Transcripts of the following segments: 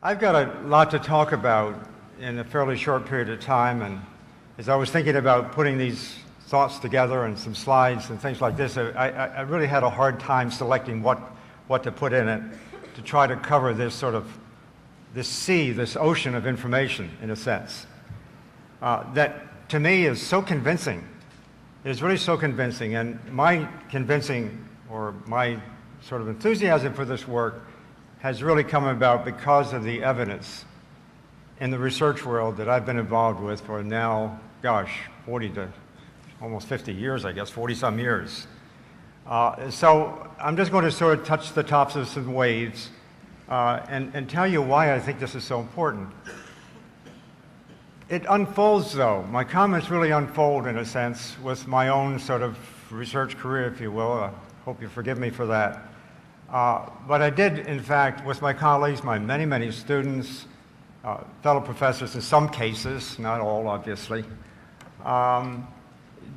I've got a lot to talk about in a fairly short period of time, and as I was thinking about putting these thoughts together and some slides and things like this, I really had a hard time selecting what to put in it to try to cover this sort of, this sea, this ocean of information, in a sense, that to me is so convincing. It is really so convincing, and my convincing, or my sort of enthusiasm for this work has really come about because of the evidence in the research world that I've been involved with for now, 40 to almost 50 years, I guess, 40-some years. So I'm just going to sort of touch the tops of some waves and tell you why I think this is so important. It unfolds, though. My comments really unfold, in a sense, with my own sort of research career, if you will. I hope you forgive me for that. But I did, in fact, with my colleagues, my many, many students, fellow professors in some cases, not all, obviously,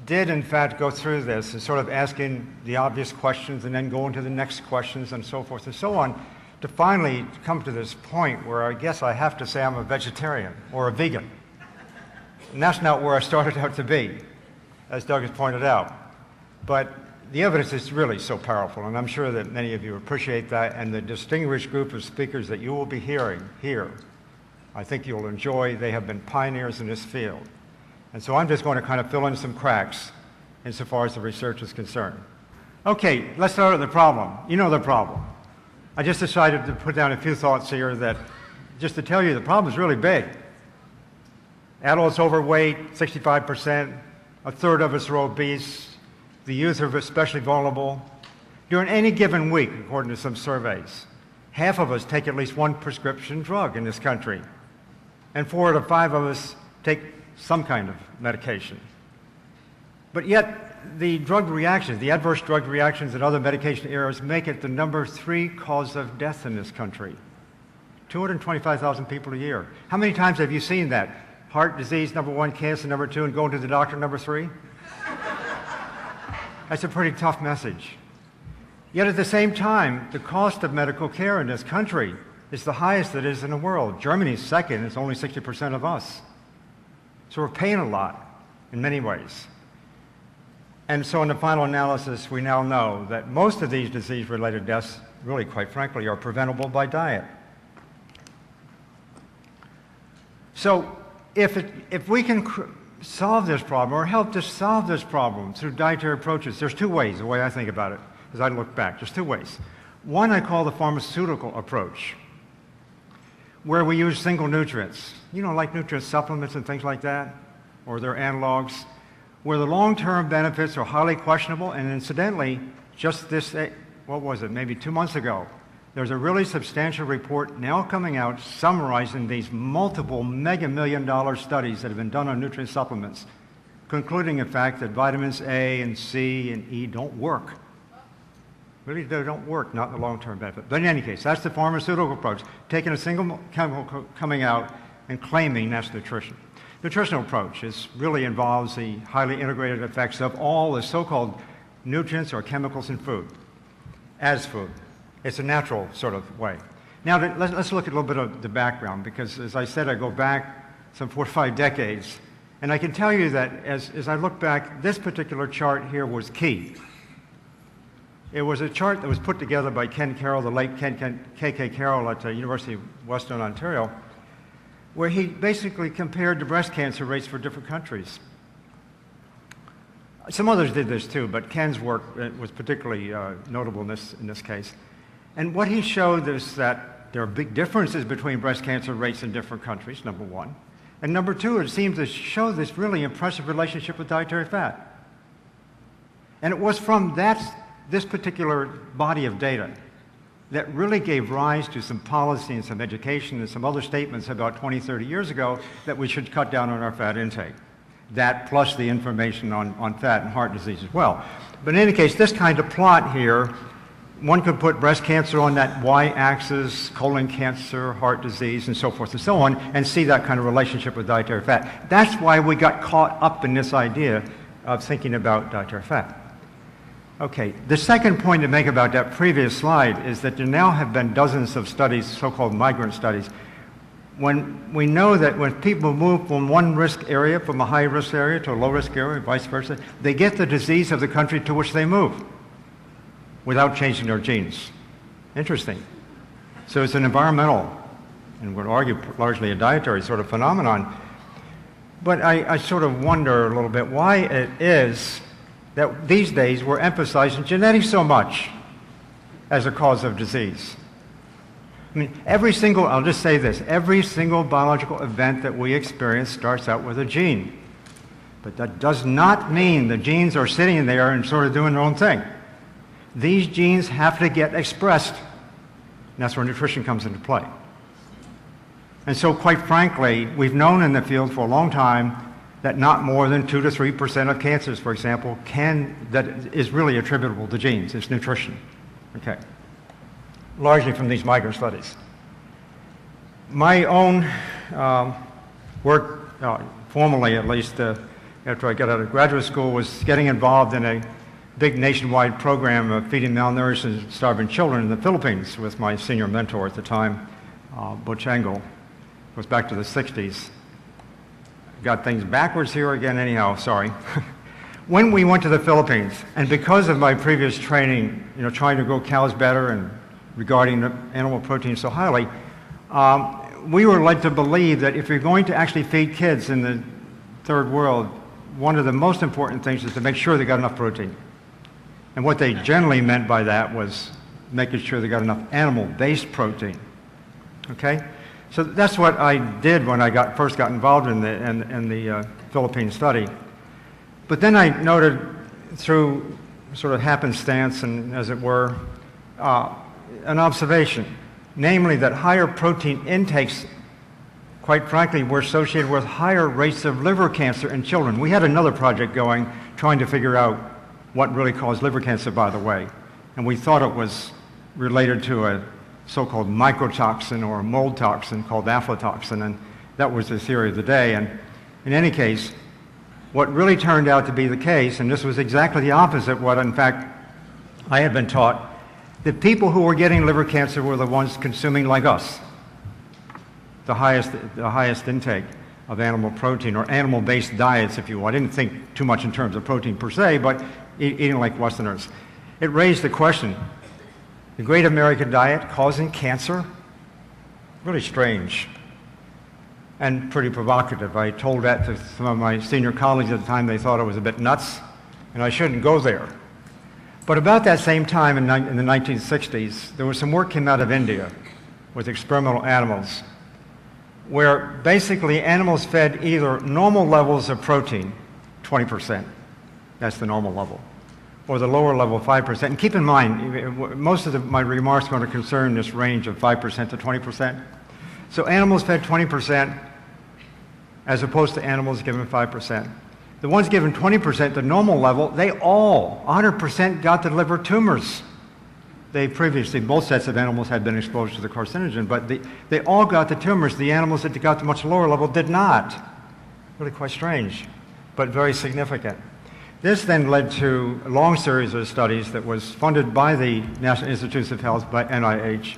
did, in fact, go through this and sort of asking the obvious questions and then going to the next questions and so forth and so on to finally come to this point where I guess I have to say I'm a vegetarian or a vegan. And that's not where I started out to be, as Doug has pointed out. But the evidence is really so powerful, and I'm sure that many of you appreciate that, and the distinguished group of speakers that you will be hearing here, I think you'll enjoy. They have been pioneers in this field. And so I'm just going to kind of fill in some cracks insofar as the research is concerned. Okay, let's start with the problem. You know the problem. I just decided to put down a few thoughts here that, just to tell you, the problem is really big. Adults overweight, 65%, a third of us are obese, the youth are especially vulnerable. During any given week, according to some surveys, half of us take at least one prescription drug in this country, and 4 out of 5 of us take some kind of medication. But yet, the drug reactions, the adverse drug reactions and other medication errors make it the number 3 cause of death in this country. 225,000 people a year. How many times have you seen that? Heart disease, number 1, cancer, number 2, and going to the doctor, number 3? That's a pretty tough message. Yet at the same time, the cost of medical care in this country is the highest that is in the world. Germany's second, it's only 60% of us. So we're paying a lot in many ways. And so in the final analysis, we now know that most of these disease-related deaths, really quite frankly, are preventable by diet. So if we can solve this problem or help to solve this problem through dietary approaches, there's 2 ways, the way I think about it, as I look back. There's 2 ways. One I call the pharmaceutical approach, where we use single nutrients, like nutrient supplements and things like that, or their analogs, where the long-term benefits are highly questionable. And incidentally, just this, maybe 2 months ago, there's a really substantial report now coming out summarizing these multiple mega-million-dollar studies that have been done on nutrient supplements, concluding in fact that vitamins A and C and E don't work. Really, they don't work, not in the long-term benefit. But in any case, that's the pharmaceutical approach, taking a single chemical coming out and claiming that's nutrition. Nutritional approach really involves the highly integrated effects of all the so-called nutrients or chemicals in food, as food. It's a natural sort of way. Now, let's look at a little bit of the background, because as I said, I go back some 4 or 5 decades, and I can tell you that as I look back, this particular chart here was key. It was a chart that was put together by Ken Carroll, the late K.K. Carroll at the University of Western Ontario, where he basically compared the breast cancer rates for different countries. Some others did this too, but Ken's work was particularly notable in this case. And what he showed is that there are big differences between breast cancer rates in different countries, number 1. And number 2, it seemed to show this really impressive relationship with dietary fat. And it was from this particular body of data that really gave rise to some policy and some education and some other statements about 20, 30 years ago that we should cut down on our fat intake. That plus the information on fat and heart disease as well. But in any case, this kind of plot here, one could put breast cancer on that y-axis, colon cancer, heart disease, and so forth and so on, and see that kind of relationship with dietary fat. That's why we got caught up in this idea of thinking about dietary fat. Okay, the second point to make about that previous slide is that there now have been dozens of studies, so-called migrant studies, when we know that when people move from one risk area, from a high risk area to a low risk area, vice versa, they get the disease of the country to which they move without changing their genes. Interesting. So it's an environmental, and would argue largely a dietary sort of phenomenon. But I sort of wonder a little bit why it is that these days we're emphasizing genetics so much as a cause of disease. I mean, I'll just say this, every single biological event that we experience starts out with a gene. But that does not mean the genes are sitting there and sort of doing their own thing. These genes have to get expressed. And that's where nutrition comes into play. And so, quite frankly, we've known in the field for a long time that not more than 2 to 3% of cancers, for example, that is really attributable to genes. It's nutrition. Okay. Largely from these micro studies. My own work, formally at least, after I got out of graduate school, was getting involved in a big nationwide program of feeding malnourished and starving children in the Philippines with my senior mentor at the time, Butch Engel. It was back to the 60s. Got things backwards here again anyhow, sorry. When we went to the Philippines, and because of my previous training, trying to grow cows better and regarding animal protein so highly, we were led to believe that if you're going to actually feed kids in the third world, one of the most important things is to make sure they got enough protein. And what they generally meant by that was making sure they got enough animal-based protein. Okay? So that's what I did when I first got involved in the Philippine study. But then I noted through sort of happenstance and, as it were, an observation, namely that higher protein intakes, quite frankly, were associated with higher rates of liver cancer in children. We had another project going trying to figure out what really caused liver cancer, by the way, and we thought it was related to a so-called mycotoxin or a mold toxin called aflatoxin, and that was the theory of the day. And in any case, what really turned out to be the case, and this was exactly the opposite what, in fact, I had been taught, the people who were getting liver cancer were the ones consuming, like us, the highest intake of animal protein, or animal-based diets, if you will. I didn't think too much in terms of protein per se, but eating like Westerners. It raised the question, the great American diet causing cancer? Really strange and pretty provocative. I told that to some of my senior colleagues at the time. They thought it was a bit nuts, and I shouldn't go there. But about that same time in the 1960s, there was some work came out of India with experimental animals where basically animals fed either normal levels of protein, 20%, that's the normal level, or the lower level, 5%. And keep in mind, most of my remarks are going to concern this range of 5% to 20%. So animals fed 20% as opposed to animals given 5%. The ones given 20%, the normal level, they all, 100% got the liver tumors. They previously, both sets of animals had been exposed to the carcinogen, but they all got the tumors. The animals that got the much lower level did not. Really quite strange, but very significant. This then led to a long series of studies that was funded by the National Institutes of Health, by NIH,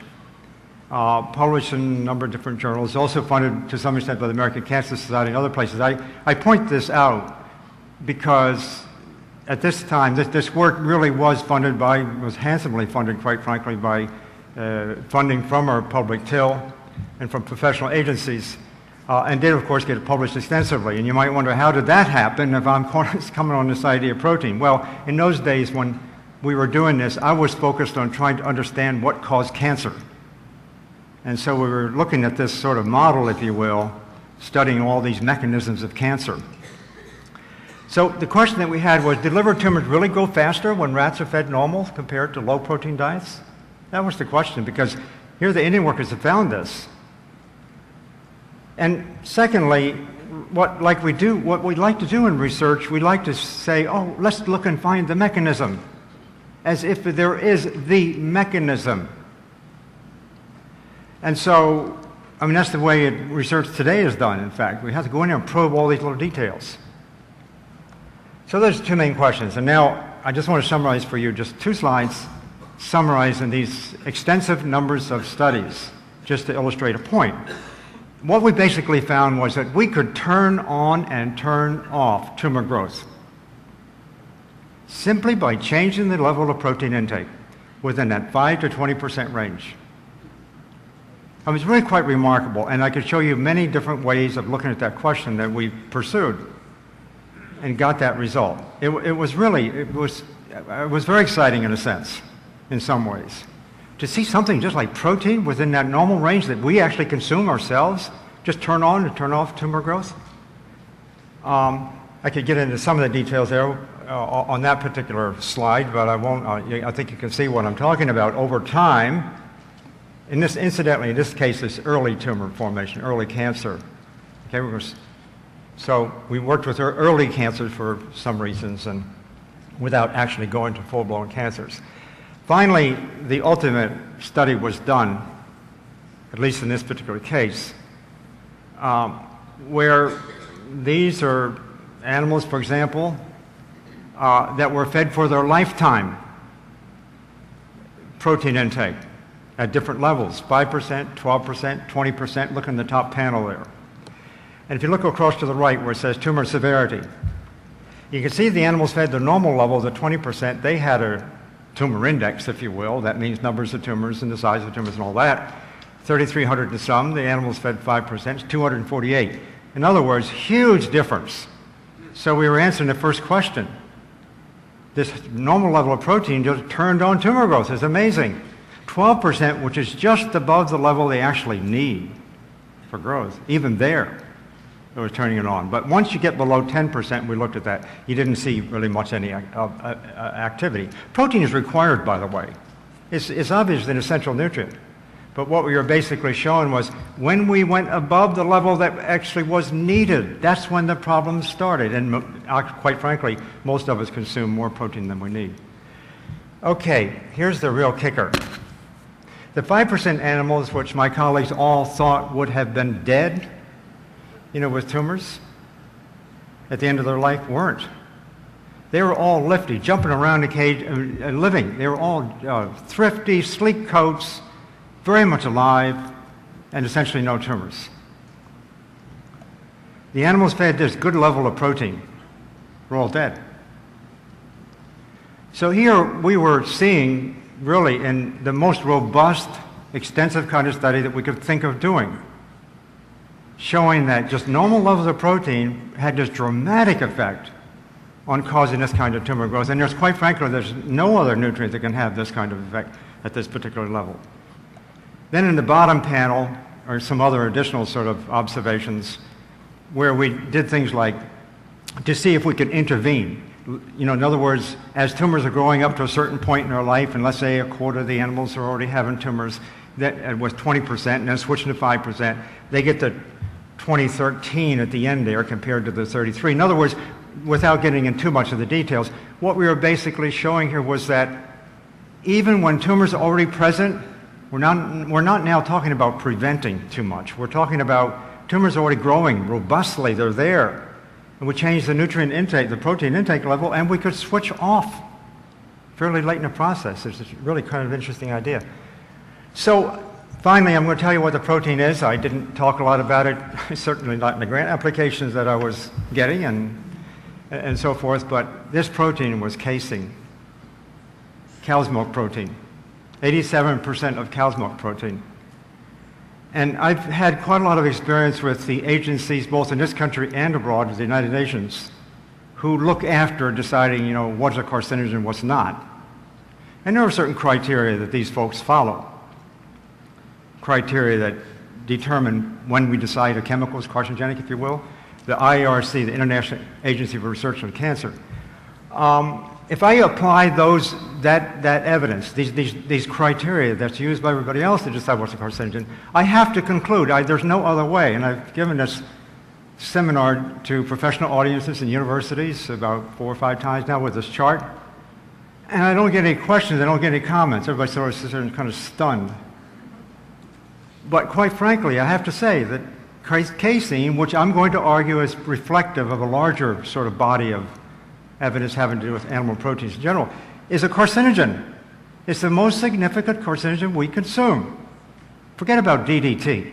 published in a number of different journals, also funded to some extent by the American Cancer Society and other places. I point this out because at this time, this work really was handsomely funded, quite frankly, by funding from our public till and from professional agencies, and did, of course, get published extensively. And you might wonder, how did that happen if I'm coming on this idea of protein? Well, in those days when we were doing this, I was focused on trying to understand what caused cancer. And so we were looking at this sort of model, if you will, studying all these mechanisms of cancer. So the question that we had was, did liver tumors really go faster when rats are fed normal compared to low protein diets? That was the question, because here the Indian workers have found this. And secondly, what we like to do in research, we like to say, oh, let's look and find the mechanism, as if there is the mechanism. And so, I mean, that's the way research today is done, in fact. We have to go in there and probe all these little details. So there's two main questions, and now I just want to summarize for you just 2 slides summarizing these extensive numbers of studies, just to illustrate a point. what we basically found was that we could turn on and turn off tumor growth simply by changing the level of protein intake within that 5 to 20% range. It was really quite remarkable, and I could show you many different ways of looking at that question that we pursued and got that result. It was very exciting in a sense, in some ways. To see something just like protein within that normal range that we actually consume ourselves, just turn on and turn off tumor growth. I could get into some of the details there on that particular slide, but I won't. I think you can see what I'm talking about. Over time, incidentally, in this case, it's early tumor formation, early cancer. Okay, so we worked with early cancers for some reasons, and without actually going to full-blown cancers. Finally, the ultimate study was done, at least in this particular case, where these are animals, for example, that were fed for their lifetime protein intake at different levels, 5%, 12%, 20%. Look in the top panel there. And if you look across to the right where it says tumor severity, you can see the animals fed the normal level, the 20%. They had a tumor index, if you will. That means numbers of tumors and the size of tumors and all that. 3,300 to some. The animals fed 5%, it's 248. In other words, huge difference. So we were answering the first question. This normal level of protein just turned on tumor growth. It's amazing. 12%, which is just above the level they actually need for growth. Even there, it was turning it on. But once you get below 10%, we looked at that, you didn't see really much any activity. Protein is required, by the way. It's obviously an essential nutrient. But what we were basically showing was when we went above the level that actually was needed, that's when the problem started. And quite frankly, most of us consume more protein than we need. Okay, here's the real kicker. The 5% animals, which my colleagues all thought would have been dead, with tumors, at the end of their life, weren't. They were all lifty, jumping around the cage, living. They were all thrifty, sleek coats, very much alive, and essentially no tumors. The animals fed this good level of protein were all dead. So here we were seeing, really, in the most robust, extensive kind of study that we could think of doing, showing that just normal levels of protein had this dramatic effect on causing this kind of tumor growth. And quite frankly, there's no other nutrient that can have this kind of effect at this particular level. Then in the bottom panel are some other additional sort of observations where we did things like to see if we could intervene. In other words, as tumors are growing up to a certain point in their life, and let's say a quarter of the animals are already having tumors, that was 20%, and then switching to 5%, they get to 2013 at the end there compared to the 33. In other words, without getting into too much of the details, what we were basically showing here was that even when tumors are already present, we're not now talking about preventing too much. We're talking about tumors already growing robustly. They're there. And we changed the nutrient intake, the protein intake level, and we could switch off fairly late in the process. It's a really kind of interesting idea. So finally, I'm going to tell you what the protein is. I didn't talk a lot about it, certainly not in the grant applications that I was getting and so forth, but this protein was casein, cow's milk protein, 87% of cow's milk protein. And I've had quite a lot of experience with the agencies, both in this country and abroad, the United Nations, who look after deciding, what's a carcinogen, what's not. And there are certain criteria that these folks follow. Criteria that determine when we decide a chemical is carcinogenic, if you will. The IARC, the International Agency for Research on Cancer. If I apply that evidence, these criteria that's used by everybody else to decide what's a carcinogen, I have to conclude there's no other way. And I've given this seminar to professional audiences in universities about 4 or 5 times now with this chart. And I don't get any questions, I don't get any comments. Everybody sort of sits there and kind of stunned. But quite frankly, I have to say that casein, which I'm going to argue is reflective of a larger sort of body of evidence having to do with animal proteins in general, is a carcinogen. It's the most significant carcinogen we consume. Forget about DDT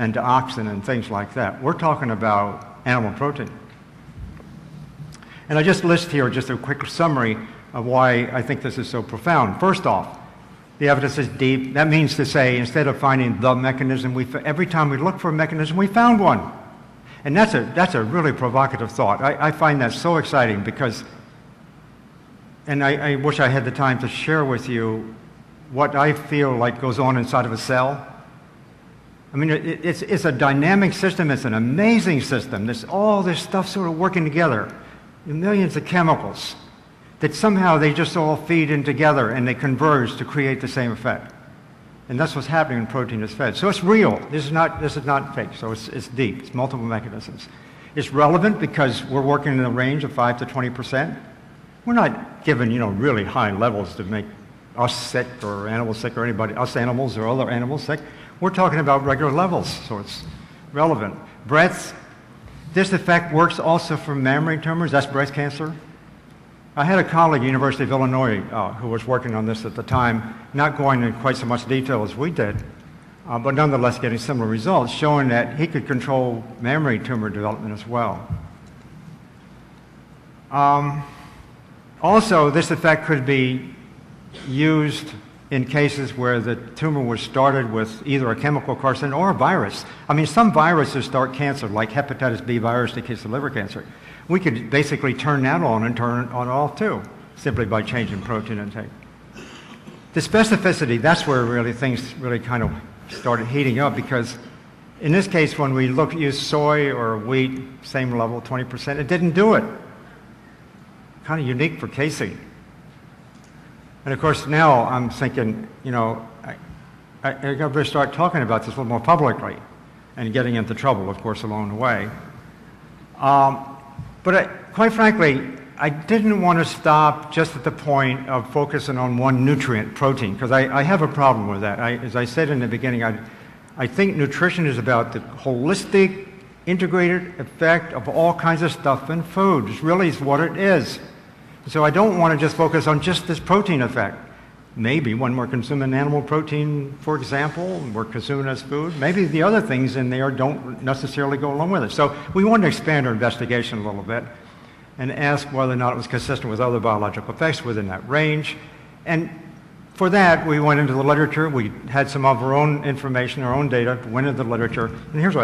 and dioxin and things like that. We're talking about animal protein. And I just list here just a quick summary of why I think this is so profound. First off, the evidence is deep. That means to say, instead of finding the mechanism, every time we look for a mechanism, we found one. And that's a really provocative thought. I find that so exciting because, and I wish I had the time to share with you what I feel like goes on inside of a cell. I mean, it's a dynamic system. It's an amazing system. There's all this stuff sort of working together. Millions of chemicals that somehow they just all feed in together and they converge to create the same effect. And that's what's happening when protein is fed. So it's real. This is not fake. So it's deep. It's multiple mechanisms. It's relevant because we're working in a range of 5 to 20%. We're not given, really high levels to make us sick or animals sick or anybody, us animals or other animals sick. We're talking about regular levels, so it's relevant. Breast, this effect works also for mammary tumors. That's breast cancer. I had a colleague at the University of Illinois who was working on this at the time, not going into quite so much detail as we did, but nonetheless getting similar results, showing that he could control mammary tumor development as well. Also, this effect could be used in cases where the tumor was started with either a chemical carcinogen or a virus. I mean, some viruses start cancer, like hepatitis B virus in case of liver cancer. We could basically turn that on and turn it on off too, simply by changing protein intake. The specificity, that's where really things really kind of started heating up, because in this case, when we use soy or wheat, same level, 20%, it didn't do it. Kind of unique for casein. And of course, now I'm thinking, I better start talking about this a little more publicly and getting into trouble, of course, along the way. But quite frankly, I didn't want to stop just at the point of focusing on one nutrient, protein, because I have a problem with that. As I said in the beginning, I think nutrition is about the holistic, integrated effect of all kinds of stuff in food. It really is what it is. So I don't want to just focus on just this protein effect. Maybe when we're consuming animal protein, for example, we're consuming as food, maybe the other things in there don't necessarily go along with it. So we wanted to expand our investigation a little bit and ask whether or not it was consistent with other biological effects within that range. And for that, we went into the literature. We had some of our own information, our own data, went into the literature. And here's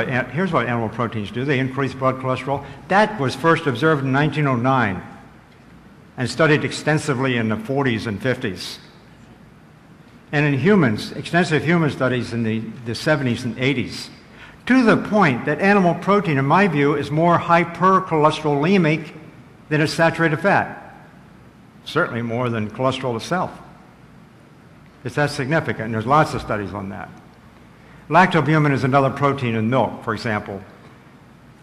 what animal proteins do. They increase blood cholesterol. That was first observed in 1909 and studied extensively in the 40s and 50s. And in humans, extensive human studies in the 70s and 80s, to the point that animal protein, in my view, is more hypercholesterolemic than a saturated fat. Certainly more than cholesterol itself. It's that significant, and there's lots of studies on that. Lactoalbumin is another protein in milk, for example.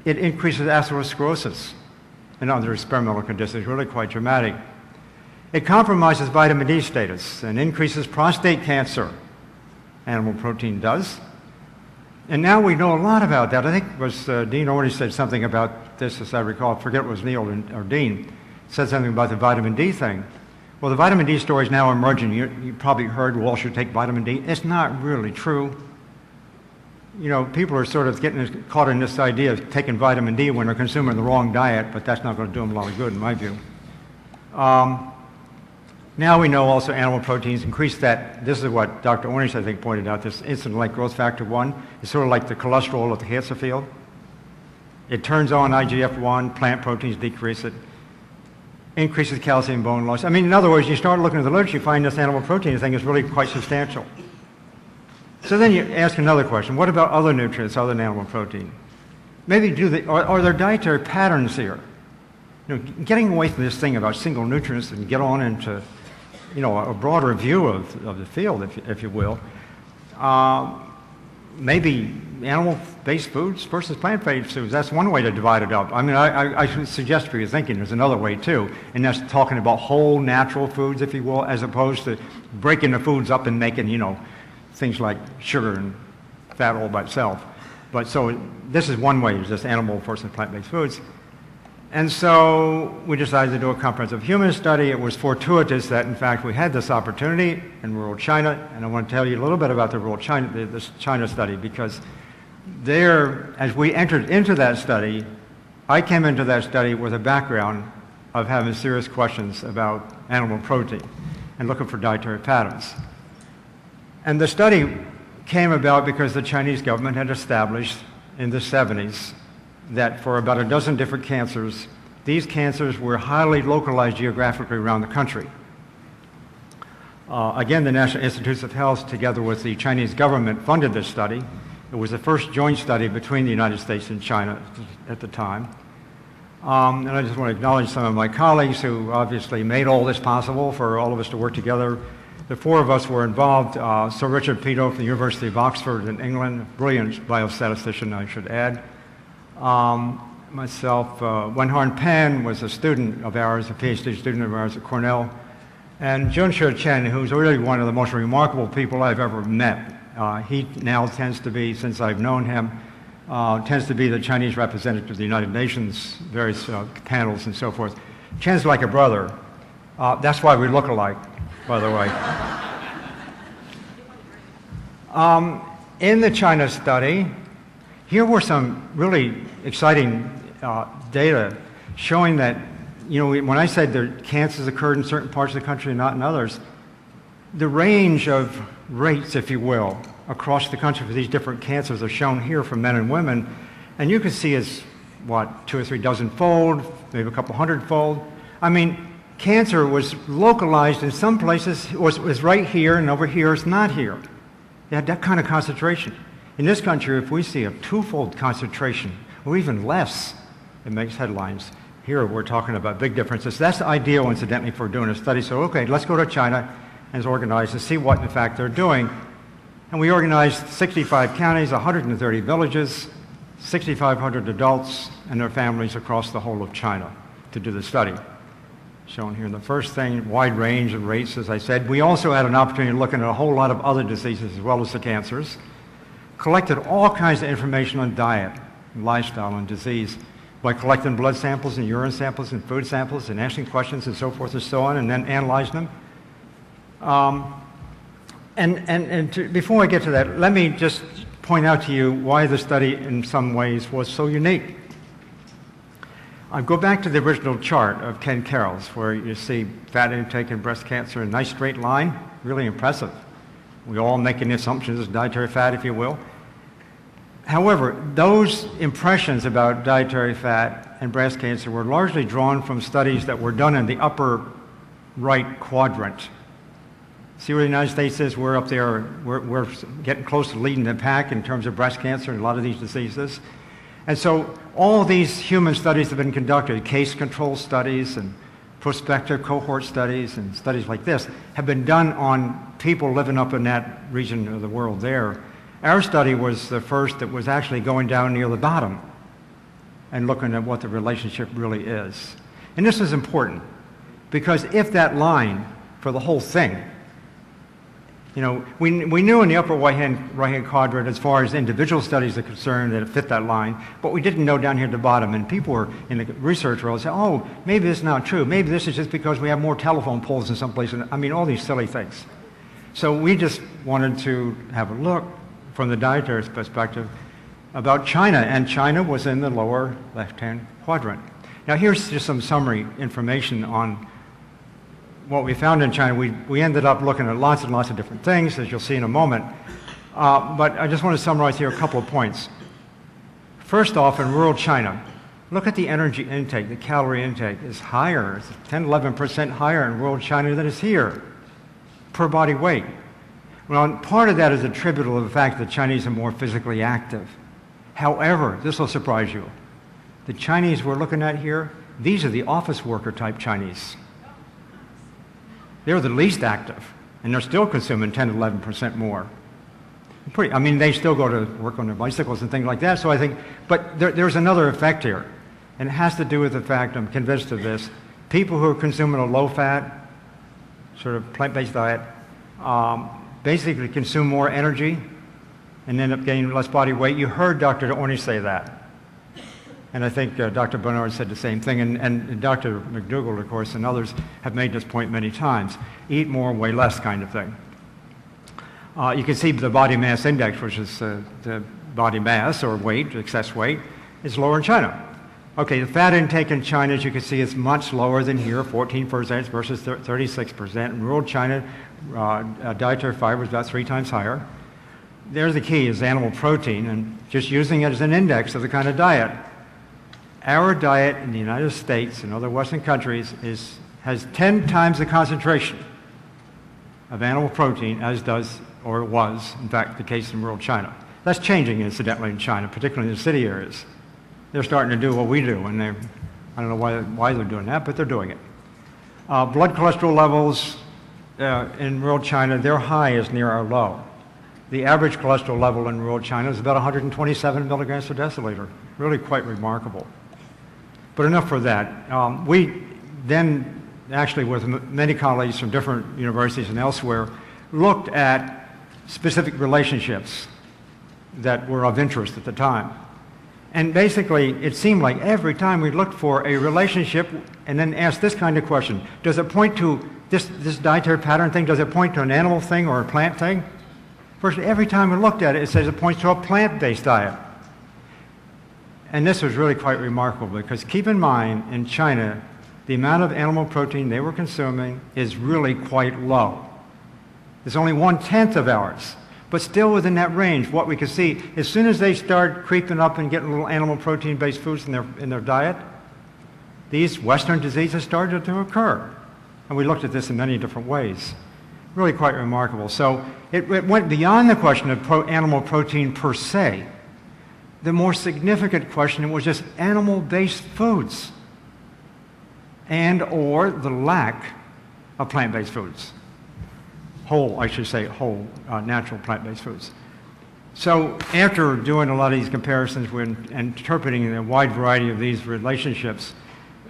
It increases atherosclerosis and other experimental conditions, really quite dramatic. It compromises vitamin D status and increases prostate cancer. Animal protein does. And now we know a lot about that. I think it was Dean already said something about this, as I recall. I forget if it was Neil or Dean. Said something about the vitamin D thing. Well, the vitamin D story is now emerging. You probably heard we all should take vitamin D. It's not really true. People are sort of getting caught in this idea of taking vitamin D when they're consuming the wrong diet, but that's not going to do them a lot of good, in my view. Now we know also animal proteins increase that. This is what Dr. Ornish, I think, pointed out, this insulin-like growth factor 1. It's sort of like the cholesterol of the cancer field. It turns on IGF-1, plant proteins decrease it, increases calcium bone loss. I mean, in other words, you start looking at the literature, you find this animal protein thing is really quite substantial. So then you ask another question. What about other nutrients other than animal protein? Maybe are there dietary patterns here? Getting away from this thing about single nutrients and get on into, a broader view of the field, if you will. Maybe animal-based foods versus plant-based foods. That's one way to divide it up. I mean, I should suggest for your thinking there's another way too, and that's talking about whole natural foods, if you will, as opposed to breaking the foods up and making, things like sugar and fat all by itself. But so this is one way, just animal versus plant-based foods. And so we decided to do a comprehensive human study. It was fortuitous that, in fact, we had this opportunity in rural China. And I want to tell you a little bit about the rural China, this China study, because there, as we entered into that study, I came into that study with a background of having serious questions about animal protein and looking for dietary patterns. And the study came about because the Chinese government had established in the 70s that for about a dozen different cancers, these cancers were highly localized geographically around the country. Again, the National Institutes of Health, together with the Chinese government, funded this study. It was the first joint study between the United States and China at the time. And I just want to acknowledge some of my colleagues who obviously made all this possible for all of us to work together. The four of us were involved. Sir Richard Peto from the University of Oxford in England, brilliant biostatistician, I should add. Myself, Wenharn Pan was a student of ours, a PhD student of ours at Cornell. And Junshu Chen, who's really one of the most remarkable people I've ever met. He now tends to be, since I've known him, tends to be the Chinese representative of the United Nations, various panels and so forth. Chen's like a brother. That's why we look alike, by the way. In the China study, here were some really exciting data showing that, you know, when I said that cancers occurred in certain parts of the country and not in others, the range of rates, if you will, across the country for these different cancers are shown here for men and women. And you can see it's, what, 2 or 3 dozen-fold, maybe a couple hundred-fold. I mean, cancer was localized in some places, was right here, and over here it's not here. It had that kind of concentration. In this country, if we see a 2-fold concentration, or even less, it makes headlines. Here we're talking about big differences. That's ideal, incidentally, for doing a study. So, okay, let's go to China and organize and see what, in fact, they're doing. And we organized 65 counties, 130 villages, 6,500 adults and their families across the whole of China to do the study. Shown here in the first thing, wide range of rates, as I said. We also had an opportunity to look at a whole lot of other diseases as well as the cancers. Collected all kinds of information on diet, and lifestyle, and disease by collecting blood samples and urine samples and food samples and asking questions and so forth and so on, and then analyzing them. Before I get to that, let me just point out to you why the study in some ways was so unique. I go back to the original chart of Ken Carroll's, where you see fat intake and breast cancer in a nice straight line, really impressive. We're all making assumptions as dietary fat, if you will. However, those impressions about dietary fat and breast cancer were largely drawn from studies that were done in the upper right quadrant. See where the United States is? We're up there, we're getting close to leading the pack in terms of breast cancer and a lot of these diseases. And so all these human studies have been conducted, case control studies and prospective cohort studies and studies like this have been done on people living up in that region of the world there. Our study was the first that was actually going down near the bottom and looking at what the relationship really is. And this is important because if that line for the whole thing, you know, we knew in the upper right-hand quadrant as far as individual studies are concerned that it fit that line, but we didn't know down here at the bottom. And people were in the research world saying, oh, maybe this is not true. Maybe this is just because we have more telephone poles in some places. I mean, all these silly things. So we just wanted to have a look from the dietary perspective about China, and China was in the lower left-hand quadrant. Now here's just some summary information on what we found in China. We ended up looking at lots and lots of different things, as you'll see in a moment. But I just want to summarize here a couple of points. First off, in rural China, look at the energy intake. The calorie intake is higher. It's 10, 11% higher in rural China than is here per body weight. Well, part of that is attributable to the fact that the Chinese are more physically active. However, this will surprise you. The Chinese we're looking at here, these are the office worker type Chinese. They're the least active, and they're still consuming 10 to 11% more. I mean, they still go to work on their bicycles and things like that, so I think, but there's another effect here, and it has to do with the fact, I'm convinced of this, people who are consuming a low-fat, sort of plant-based diet, basically consume more energy and end up gaining less body weight. You heard Dr. Orney say that. And I think Dr. Bernard said the same thing, and Dr. McDougall, of course, and others have made this point many times. Eat more, weigh less kind of thing. You can see the body mass index, which is the body mass or weight, excess weight, is lower in China. Okay, the fat intake in China, as you can see, is much lower than here, 14% versus 36%. In rural China, dietary fiber is about 3 times higher. There's the key, is animal protein, and just using it as an index of the kind of diet. Our diet in the United States and other Western countries has 10 times the concentration of animal protein as does, or was, in fact, the case in rural China. That's changing, incidentally, in China, particularly in the city areas. They're starting to do what we do, and I don't know why they're doing that, but they're doing it. Blood cholesterol levels in rural China, their high is near our low. The average cholesterol level in rural China is about 127 milligrams per deciliter. Really quite remarkable. But enough for that. We then, actually with many colleagues from different universities and elsewhere, looked at specific relationships that were of interest at the time. And basically, it seemed like every time we looked for a relationship and then asked this kind of question, does it point to this dietary pattern thing, does it point to an animal thing or a plant thing? First, every time we looked at it, it says it points to a plant-based diet. And this was really quite remarkable because keep in mind, in China, the amount of animal protein they were consuming is really quite low. It's only 1/10 of ours, but still within that range. What we could see, as soon as they start creeping up and getting little animal protein-based foods in their diet, these Western diseases started to occur. And we looked at this in many different ways. Really quite remarkable. So it went beyond the question of animal protein per se. The more significant question was just animal-based foods and or the lack of plant-based foods. Whole natural plant-based foods. So after doing a lot of these comparisons and interpreting a wide variety of these relationships,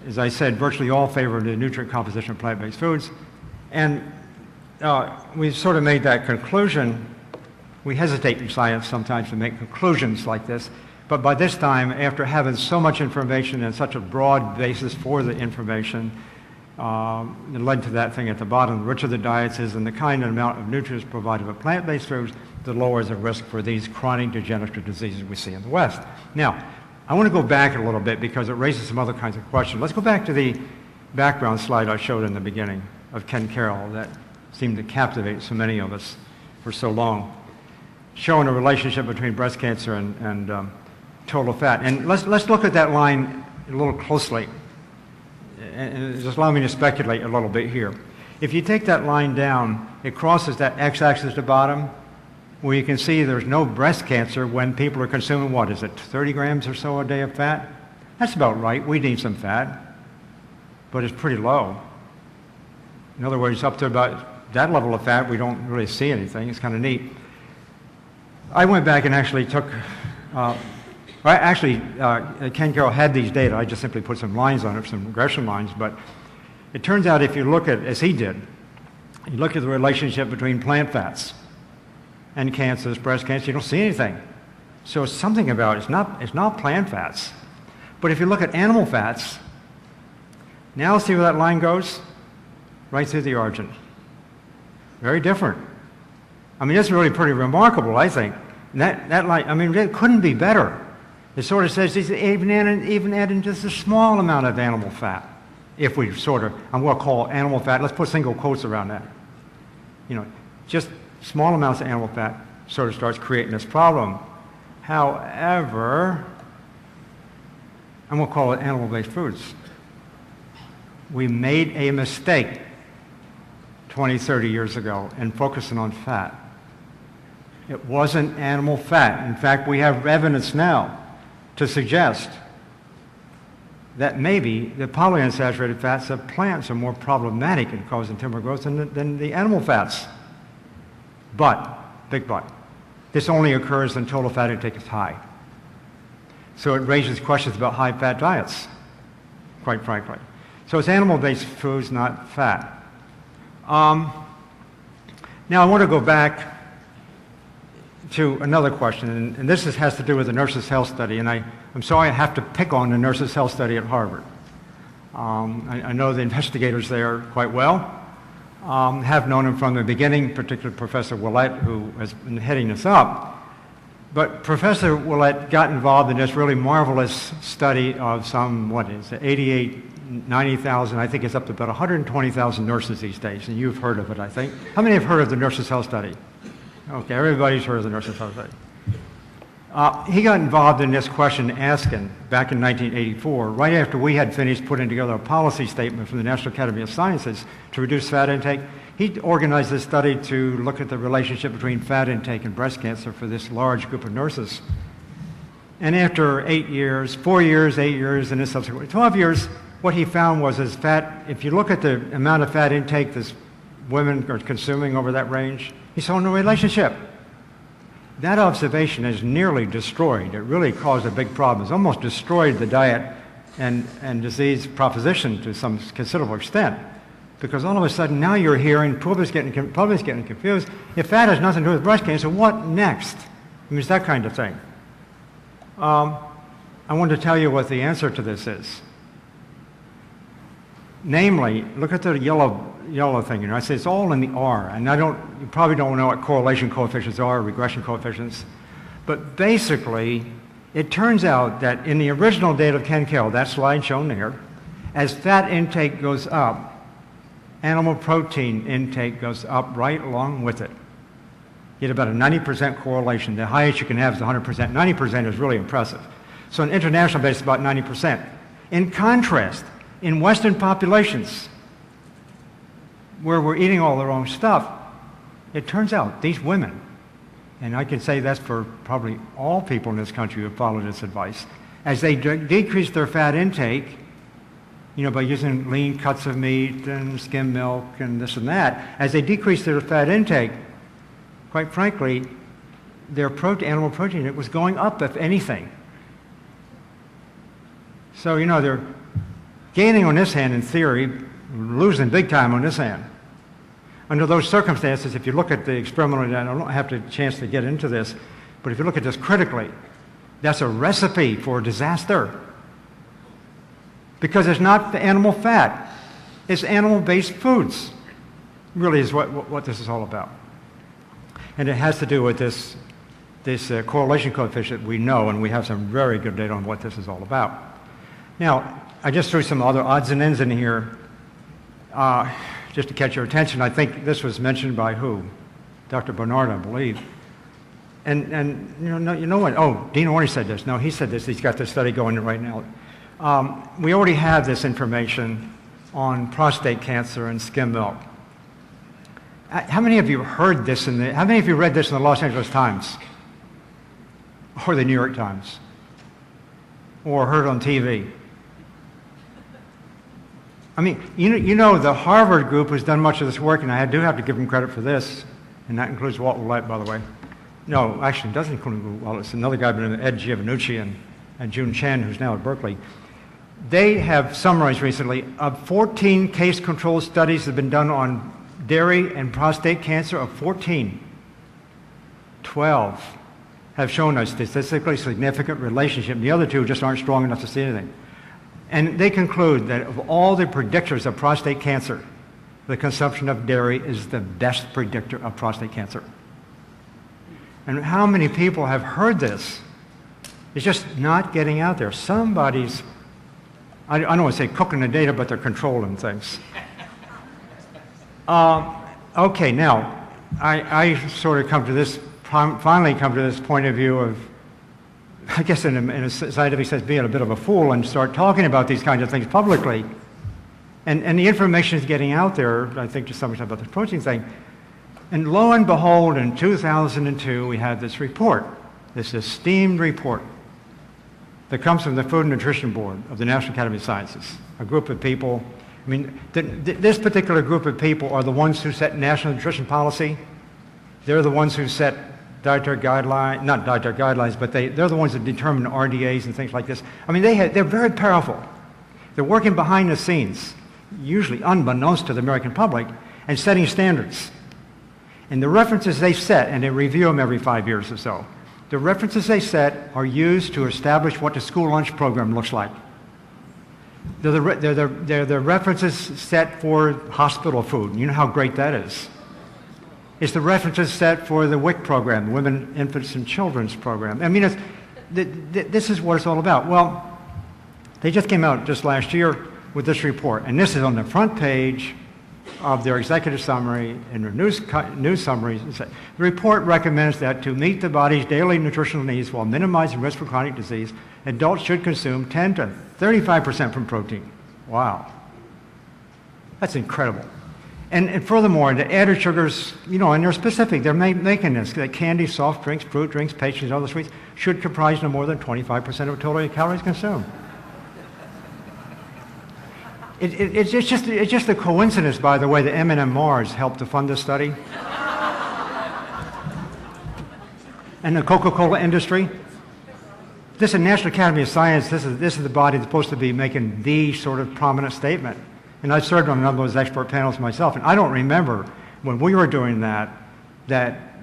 as I said, virtually all favor the nutrient composition of plant-based foods. And we sort of made that conclusion. We hesitate in science sometimes to make conclusions like this, but by this time, after having so much information and such a broad basis for the information, it led to that thing at the bottom. The richer the diets is and the kind and amount of nutrients provided by plant-based foods, the lower is the risk for these chronic degenerative diseases we see in the West. Now, I want to go back a little bit because it raises some other kinds of questions. Let's go back to the background slide I showed in the beginning of Ken Carroll that seemed to captivate so many of us for so long, showing a relationship between breast cancer and total fat. And let's look at that line a little closely. And just allow me to speculate a little bit here. If you take that line down, it crosses that x-axis at the bottom, where you can see there's no breast cancer when people are consuming, what is it, 30 grams or so a day of fat? That's about right. We need some fat, but it's pretty low. In other words, up to about that level of fat, we don't really see anything. It's kind of neat. I went back and actually took, Ken Carroll had these data. I just simply put some lines on it, some regression lines, but it turns out if you look at, as he did, you look at the relationship between plant fats and cancers, breast cancer, you don't see anything. So it's something about it. It's not plant fats. But if you look at animal fats, now see where that line goes? Right through the origin. Very different. I mean, that's really pretty remarkable, I think. And that line, I mean, it couldn't be better. It sort of says even adding just a small amount of animal fat. If we sort of, I'm going to call animal fat, let's put single quotes around that. You know, just small amounts of animal fat sort of starts creating this problem. However, I'm going to call it animal-based foods. We made a mistake 20, 30 years ago in focusing on fat. It wasn't animal fat. In fact, we have evidence now to suggest that maybe the polyunsaturated fats of plants are more problematic in causing tumor growth than the animal fats. But, big but, this only occurs when total fat intake is high. So it raises questions about high-fat diets, quite frankly. So it's animal-based foods, not fat. Now I want to go back to another question, and this has to do with the Nurses' Health Study, and I'm sorry I have to pick on the Nurses' Health Study at Harvard. I know the investigators there quite well, have known them from the beginning, particularly Professor Willett, who has been heading this up. But Professor Willett got involved in this really marvelous study of some, 88, 90,000, I think it's up to about 120,000 nurses these days, and you've heard of it, I think. How many have heard of the Nurses' Health Study? Okay, everybody's heard of the Nurses' Health Study. He got involved in this question asking back in 1984, right after we had finished putting together a policy statement from the National Academy of Sciences to reduce fat intake. He organized this study to look at the relationship between fat intake and breast cancer for this large group of nurses. And after 8 years, 4 years, 8 years, and then subsequently 12 years, what he found was as fat, if you look at the amount of fat intake that women are consuming over that range, he saw no relationship. That observation is nearly destroyed. It really caused a big problem. It's almost destroyed the diet and disease proposition to some considerable extent. Because all of a sudden now you're hearing, public's getting confused. If fat has nothing to do with breast cancer, what next? I mean, it's that kind of thing. I want to tell you what the answer to this is. Namely, look at the yellow thing. You know, I say it's all in the R, and you probably don't know what correlation coefficients are, regression coefficients. But basically, it turns out that in the original data of Ken Kell, that slide shown there, as fat intake goes up, animal protein intake goes up right along with it. You get about a 90% correlation. The highest you can have is 100%. 90% is really impressive. So on an international basis, about 90%. In contrast, in Western populations, where we're eating all the wrong stuff, it turns out these women, and I can say that's for probably all people in this country who follow this advice, as they decrease their fat intake, you know, by using lean cuts of meat and skim milk and this and that, as they decrease their fat intake, quite frankly, their animal protein, it was going up, if anything. So, you know, they're gaining on this hand in theory, losing big time on this hand. Under those circumstances, if you look at the experimental data, I don't have the chance to get into this, but if you look at this critically, that's a recipe for disaster. Because it's not the animal fat, it's animal-based foods, really is what this is all about. And it has to do with this correlation coefficient we know, and we have some very good data on what this is all about. Now, I just threw some other odds and ends in here just to catch your attention. I think this was mentioned by who? Dr. Bernard, I believe. And you know what? Oh, Dean Orney said this. No, he said this. He's got this study going right now. We already have this information on prostate cancer and skim milk. How many of you heard this how many of you read this in the Los Angeles Times? Or the New York Times? Or heard on TV? I mean, you know the Harvard group has done much of this work, and I do have to give them credit for this, and that includes Walt Willett, by the way. No, actually, it doesn't include Walt. It's another guy, Ed Giovannucci and June Chen, who's now at Berkeley. They have summarized recently of 14 case-control studies that have been done on dairy and prostate cancer. Of 14, 12 have shown a statistically significant relationship. The other two just aren't strong enough to see anything. And they conclude that of all the predictors of prostate cancer, the consumption of dairy is the best predictor of prostate cancer. And how many people have heard this? It's just not getting out there. Somebody's, I don't want to say cooking the data, but they're controlling things. Okay, now, I sort of finally come to this point of view of, I guess in a scientific sense, being a bit of a fool and start talking about these kinds of things publicly. And the information is getting out there, I think, to some extent about the protein thing. And lo and behold, in 2002, we had this report, this esteemed report that comes from the Food and Nutrition Board of the National Academy of Sciences, a group of people. I mean, this particular group of people are the ones who set national nutrition policy. They're the ones who set dietary guidelines, not dietary guidelines, but they're the ones that determine RDAs and things like this. I mean, they're very powerful. They're working behind the scenes, usually unbeknownst to the American public, and setting standards. And the references they set, and they review them every 5 years or so, the references they set are used to establish what the school lunch program looks like. They're the references set for hospital food. You know how great that is. It's the references set for the WIC program, the Women, Infants, and Children's program. I mean, this is what it's all about. Well, they just came out just last year with this report, and this is on the front page of their executive summary and their news summaries. The report recommends that to meet the body's daily nutritional needs while minimizing risk for chronic disease, adults should consume 10 to 35% from protein. Wow. That's incredible. And furthermore, the added sugars, you know, and they're specific. They're making this, that candy, soft drinks, fruit drinks, pastries, other sweets should comprise no more than 25% of total calories consumed. It's just a coincidence, by the way, that M&M Mars helped to fund this study. And the Coca-Cola industry. This is National Academy of Science. This is the body that's supposed to be making the sort of prominent statement. And I served on a number of those expert panels myself, and I don't remember when we were doing that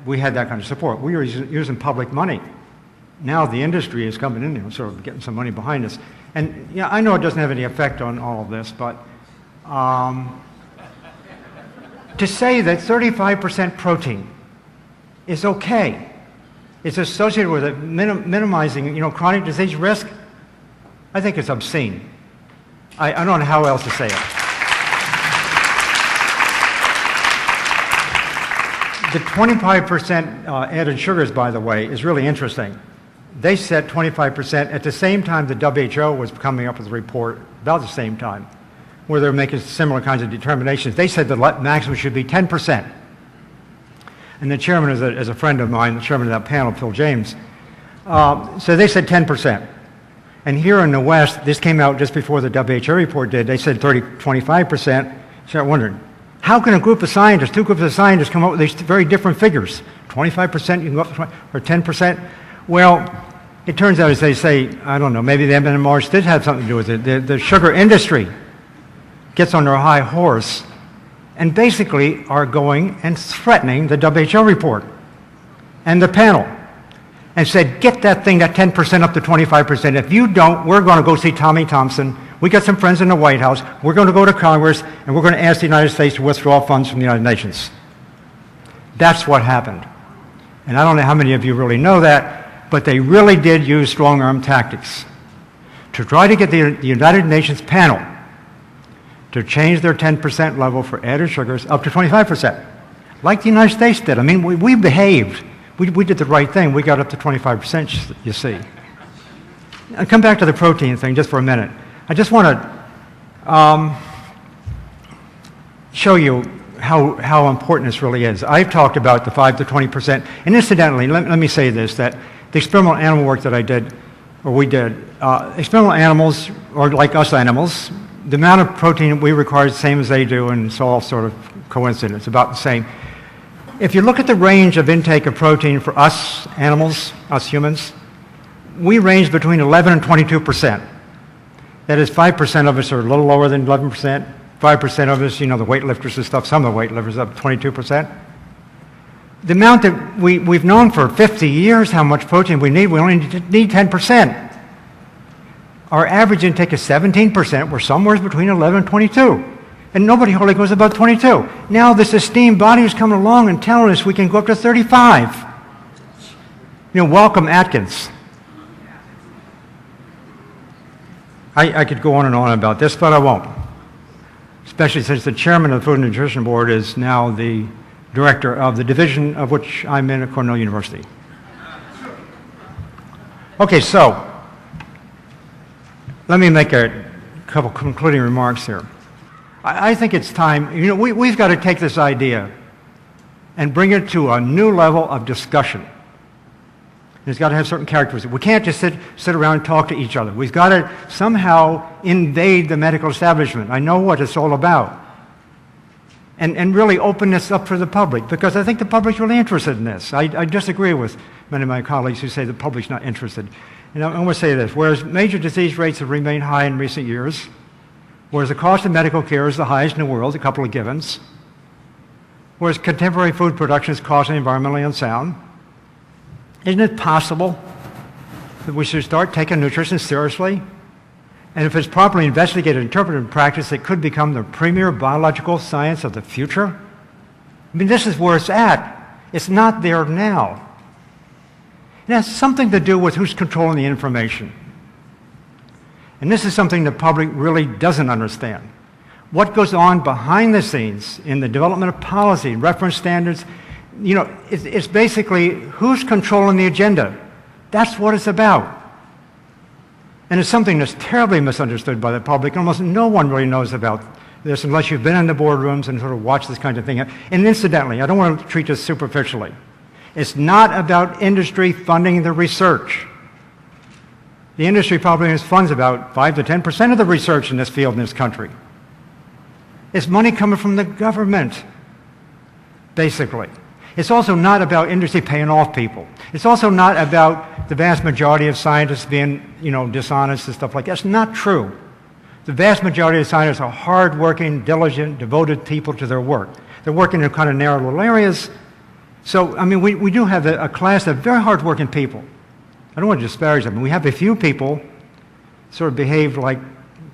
we had that kind of support. We were using public money. Now the industry is coming in there, sort of getting some money behind us. And yeah, I know it doesn't have any effect on all of this, but to say that 35% protein is okay, it's associated with it minimizing, you know, chronic disease risk, I think it's obscene. I don't know how else to say it. The 25% added sugars, by the way, is really interesting. They set 25% at the same time the WHO was coming up with a report, about the same time, where they're making similar kinds of determinations. They said the maximum should be 10%. And the chairman is a friend of mine, the chairman of that panel, Phil James. So they said 10%. And here in the West, this came out just before the WHO report did, they said 25%. So I'm wondering, how can a group of scientists, two groups of scientists come up with these very different figures? 25%, you can go up to 20, or 10%? Well, it turns out, as they say, I don't know, maybe the M&M Mars did have something to do with it. The sugar industry gets on their high horse and basically are going and threatening the WHO report and the panel and said, get that thing, that 10% up to 25%. If you don't, we're going to go see Tommy Thompson. We got some friends in the White House. We're going to go to Congress, and we're going to ask the United States to withdraw funds from the United Nations. That's what happened. And I don't know how many of you really know that, but they really did use strong-arm tactics to try to get the United Nations panel to change their 10% level for added sugars up to 25%, like the United States did. I mean, we behaved. We did the right thing. We got up to 25%, you see. I'll come back to the protein thing just for a minute. I just want to show you how important this really is. I've talked about the 5 to 20%. And incidentally, let me say this, that the experimental animal work that I did, or we did, experimental animals, or like us animals, the amount of protein we require is the same as they do, and it's all sort of coincidence, about the same. If you look at the range of intake of protein for us animals, us humans, we range between 11 and 22%. That is, 5% of us are a little lower than 11%. 5% of us, you know, the weightlifters and stuff, some of the weightlifters up to 22%. The amount that we've known for 50 years how much protein we only need 10%. Our average intake is 17%. We're somewhere between 11 and 22. And nobody hardly goes above 22. Now this esteemed body is coming along and telling us we can go up to 35. You know, welcome Atkins. I could go on and on about this, but I won't. Especially since the chairman of the Food and Nutrition Board is now the director of the division of which I'm in at Cornell University. Okay, so let me make a couple concluding remarks here. I think it's time, you know, we've got to take this idea and bring it to a new level of discussion. It's got to have certain characteristics. We can't just sit around and talk to each other. We've got to somehow invade the medical establishment. I know what it's all about. And really open this up for the public, because I think the public's really interested in this. I disagree with many of my colleagues who say the public's not interested. You know, I'm going to say this. Whereas major disease rates have remained high in recent years, whereas the cost of medical care is the highest in the world, a couple of givens, whereas contemporary food production is costly and environmentally unsound, isn't it possible that we should start taking nutrition seriously? And if it's properly investigated, interpreted, and practiced, it could become the premier biological science of the future? I mean, this is where it's at. It's not there now. It has something to do with who's controlling the information. And this is something the public really doesn't understand. What goes on behind the scenes in the development of policy, reference standards, you know, it's basically who's controlling the agenda. That's what it's about. And it's something that's terribly misunderstood by the public. Almost no one really knows about this unless you've been in the boardrooms and sort of watched this kind of thing. And incidentally, I don't want to treat this superficially. It's not about industry funding the research. The industry probably funds about 5 to 10% of the research in this field in this country. It's money coming from the government, basically. It's also not about industry paying off people. It's also not about the vast majority of scientists being, you know, dishonest and stuff like that. It's not true. The vast majority of scientists are hardworking, diligent, devoted people to their work. They're working in kind of narrow little areas. So, I mean, we do have a class of very hardworking people. I don't want to disparage them. We have a few people sort of behave like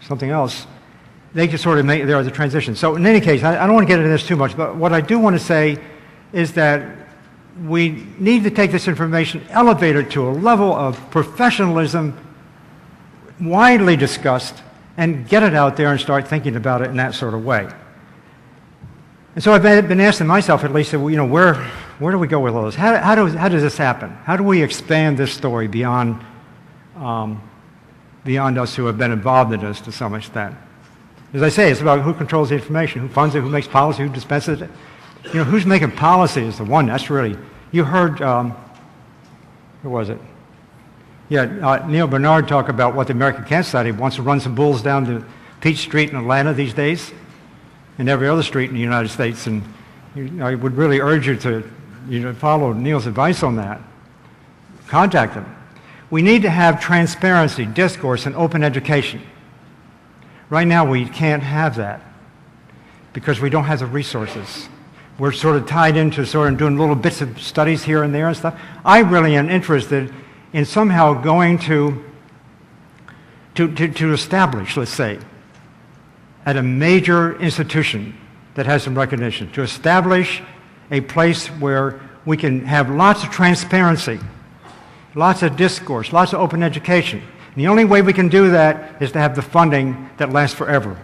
something else. They just sort of make there the transition. So in any case, I don't want to get into this too much, but what I do want to say is that we need to take this information, elevate it to a level of professionalism, widely discussed, and get it out there and start thinking about it in that sort of way. And so I've been asking myself, at least, you know, where do we go with all this? How does this happen? How do we expand this story beyond us who have been involved in this to some extent? As I say, it's about who controls the information, who funds it, who makes policy, who dispenses it. You know, who's making policy is the one. That's really, you heard, who was it? Yeah, Neil Bernard talk about what the American Cancer Society wants to run some bulls down to Peach Street in Atlanta these days, and every other street in the United States. And I would really urge you to follow Neil's advice on that. Contact them. We need to have transparency, discourse, and open education. Right now, we can't have that because we don't have the resources. We're sort of tied into sort of doing little bits of studies here and there and stuff. I really am interested in somehow going to establish, let's say, at a major institution that has some recognition, to establish a place where we can have lots of transparency, lots of discourse, lots of open education. And the only way we can do that is to have the funding that lasts forever.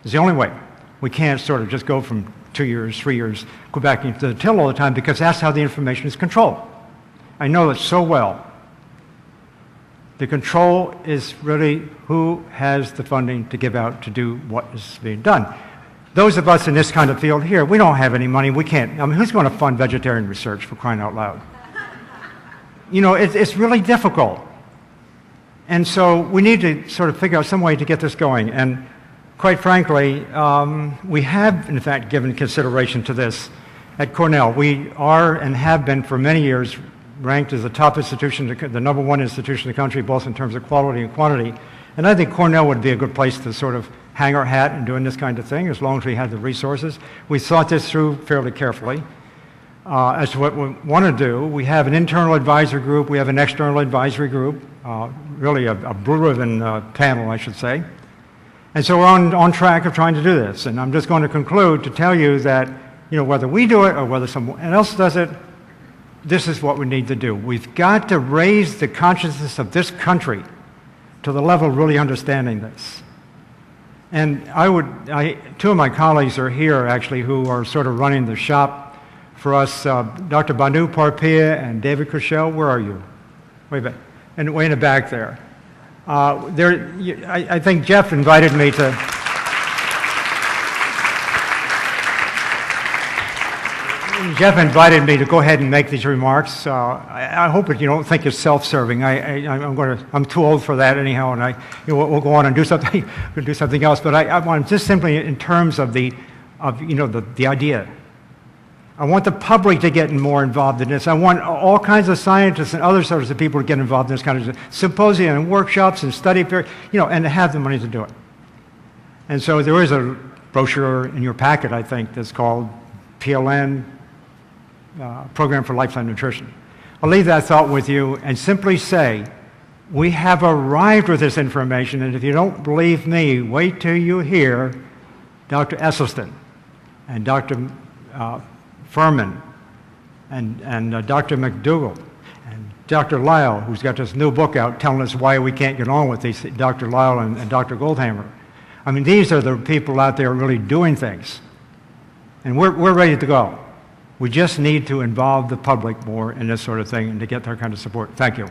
It's the only way. We can't sort of just go from 2 years, 3 years, go back into the till all the time, because that's how the information is controlled. I know it so well. The control is really who has the funding to give out to do what is being done. Those of us in this kind of field here, we don't have any money. We can't. I mean, who's going to fund vegetarian research, for crying out loud? You know, it's really difficult. And so we need to sort of figure out some way to get this going. And quite frankly, we have, in fact, given consideration to this at Cornell. We are and have been for many years ranked as the top institution, the number one institution in the country, both in terms of quality and quantity. And I think Cornell would be a good place to sort of hang our hat in doing this kind of thing, as long as we have the resources. We thought this through fairly carefully as to what we want to do. We have an internal advisory group. We have an external advisory group, really a blue-ribbon panel, I should say. And so we're on track of trying to do this. And I'm just going to conclude to tell you that, you know, whether we do it or whether someone else does it, this is what we need to do. We've got to raise the consciousness of this country to the level of really understanding this. And two of my colleagues are here, actually, who are sort of running the shop for us. Dr. Banu Parpia and David Cushell, where are you? Way back. And way in the back there. I think Jeff invited me to... Jeff invited me to go ahead and make these remarks. I hope that you don't think it's self-serving. I'm too old for that anyhow, and we'll go on and do something else. But I want just simply in terms of the idea. I want the public to get more involved in this. I want all kinds of scientists and other sorts of people to get involved in this kind of symposia and workshops and study, and to have the money to do it. And so there is a brochure in your packet, I think, that's called PLN. Program for Lifetime Nutrition. I'll leave that thought with you and simply say, we have arrived with this information, and if you don't believe me, wait till you hear Dr. Esselstyn and Dr. Furman, and Dr. McDougall, and Dr. Lyle, who's got this new book out telling us why we can't get on with these, Dr. Lyle and Dr. Goldhammer. I mean, these are the people out there really doing things. And we're ready to go. We just need to involve the public more in this sort of thing and to get that kind of support. Thank you.